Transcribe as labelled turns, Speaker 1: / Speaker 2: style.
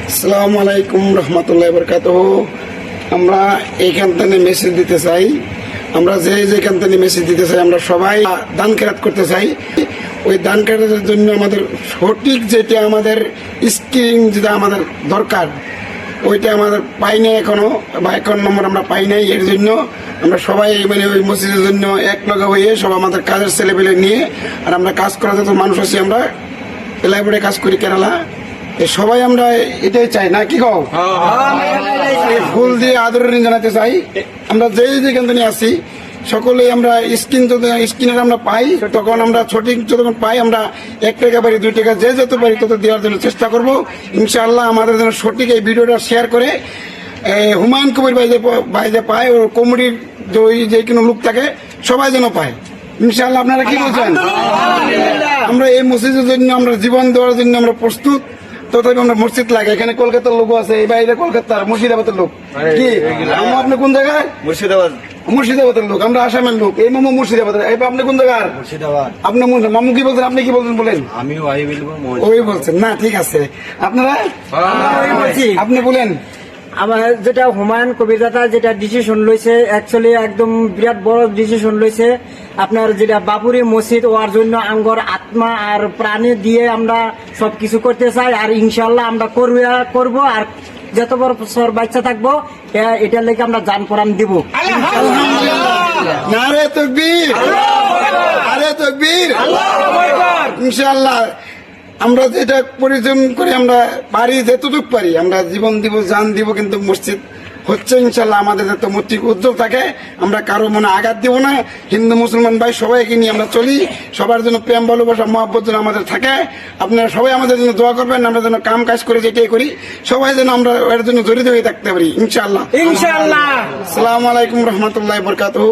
Speaker 1: আসসালামু আলাইকুম রহমতুল্লাহ বরকাতুহু। আমরা এইখান থেকে মেসেজ দিতে চাই, আমরা যেখান থেকে মেসেজ দিতে চাই, আমরা সবাই দান কেরাত করতে চাই। ওই দান কেরাতের জন্য আমাদের সঠিক যেটা আমাদের স্ক্রিন যেটা আমাদের দরকার ওইটা আমাদের পাই নাই এখনো, বা অ্যাকাউন্ট নম্বর আমরা পাই নাই। এর জন্য আমরা সবাই মানে ওই মসজিদের জন্য এক লগে হয়ে সব আমাদের কাজের ছেলেপেলে নিয়ে আর আমরা কাজ করা যত মানুষ আছি আমরা এলাকায় কাজ করি কেরালা, সবাই আমরা এটাই চাই না কি কও? ফুল দিয়ে আদরের জানাতে চাই। আমরা যেখান থেকে আসি সকলেই আমরা স্ক্রিনের আমরা পাই, তখন আমরা সঠিক যখন পাই আমরা 1 টাকা পারি 2 টাকা যে যেতে পারি তত দেওয়ার জন্য চেষ্টা করব ইনশাআল্লাহ। আমাদের জন্য সঠিক এই ভিডিওটা শেয়ার করে হুমায়ুন কবির ভাই যে পায় ও কমিটির যে কোনো লোক থাকে সবাই যেন পায় ইনশাআল্লাহ। আপনারা কি বলছেন? আমরা এই মসজিদের জন্য আমরা জীবন দেওয়ার জন্য আমরা প্রস্তুত। তথাপি আমরা মসজিদ লাগে, এখানে কলকাতার লোক আছে, এই বাইরে কলকাতার মুর্শিদাবাদের লোক। কি আপনি কোন জায়গায়? মুর্শিদাবাদের লোক। আমরা আসামের লোক। এই মামু মুর্শিদাবাদের। আপনি কোন জায়গার? মুর্শিদাবাদ। আপনি মামু কি বলছেন? আপনি কি বলছেন বলেন?
Speaker 2: আমিও
Speaker 1: ওই বলছেন না, ঠিক আছে। আপনারা আপনি বলেন।
Speaker 3: আমার যেটা হুমায়ুন কবিরদাতা যেটা ডিসিশন লইছে অ্যাকচুয়ালি একদম বিরাট বড় ডিসিশন লইছে। আপনার যেটা বাবুরি মসজিদ ওর জন্য আঙ্গর আত্মা আর প্রাণে দিয়ে আমরা সবকিছু করতে চাই, আর ইনশাল্লাহ আমরা করব। আর যত বড় বাচ্চা থাকবো এটার লেগে আমরা জান প্রাণ দিব।
Speaker 1: নারে তাকবীর, নারে তাকবীর, ইনশাআল্লাহ। আমরা যেটা পরিশ্রম করে আমরা পারি, যেতটুকু পারি আমরা জীবন দিব, জান দিব, কিন্তু মসজিদ হচ্ছে ইনশাল্লাহ। আমাদের যাতে মৈত্রিক উদ্যোগ থাকে, আমরা কারো মনে আঘাত দিব না। হিন্দু মুসলমান ভাই সবাইকে নিয়ে আমরা চলি, সবার জন্য প্রেম ভালোবাসা মহব্বত যেন আমাদের থাকে। আপনারা সবাই আমাদের জন্য দোয়া করবেন, আমরা যেন কাম কাজ করে যেটাই করি সবাই যেন আমরা এর জন্য জড়িত হয়ে থাকতে পারি ইনশাআল্লাহ।
Speaker 3: ইনশাআল্লাহ।
Speaker 1: আসসালামু আলাইকুম রহমতুল্লাহ বরকাতুহু।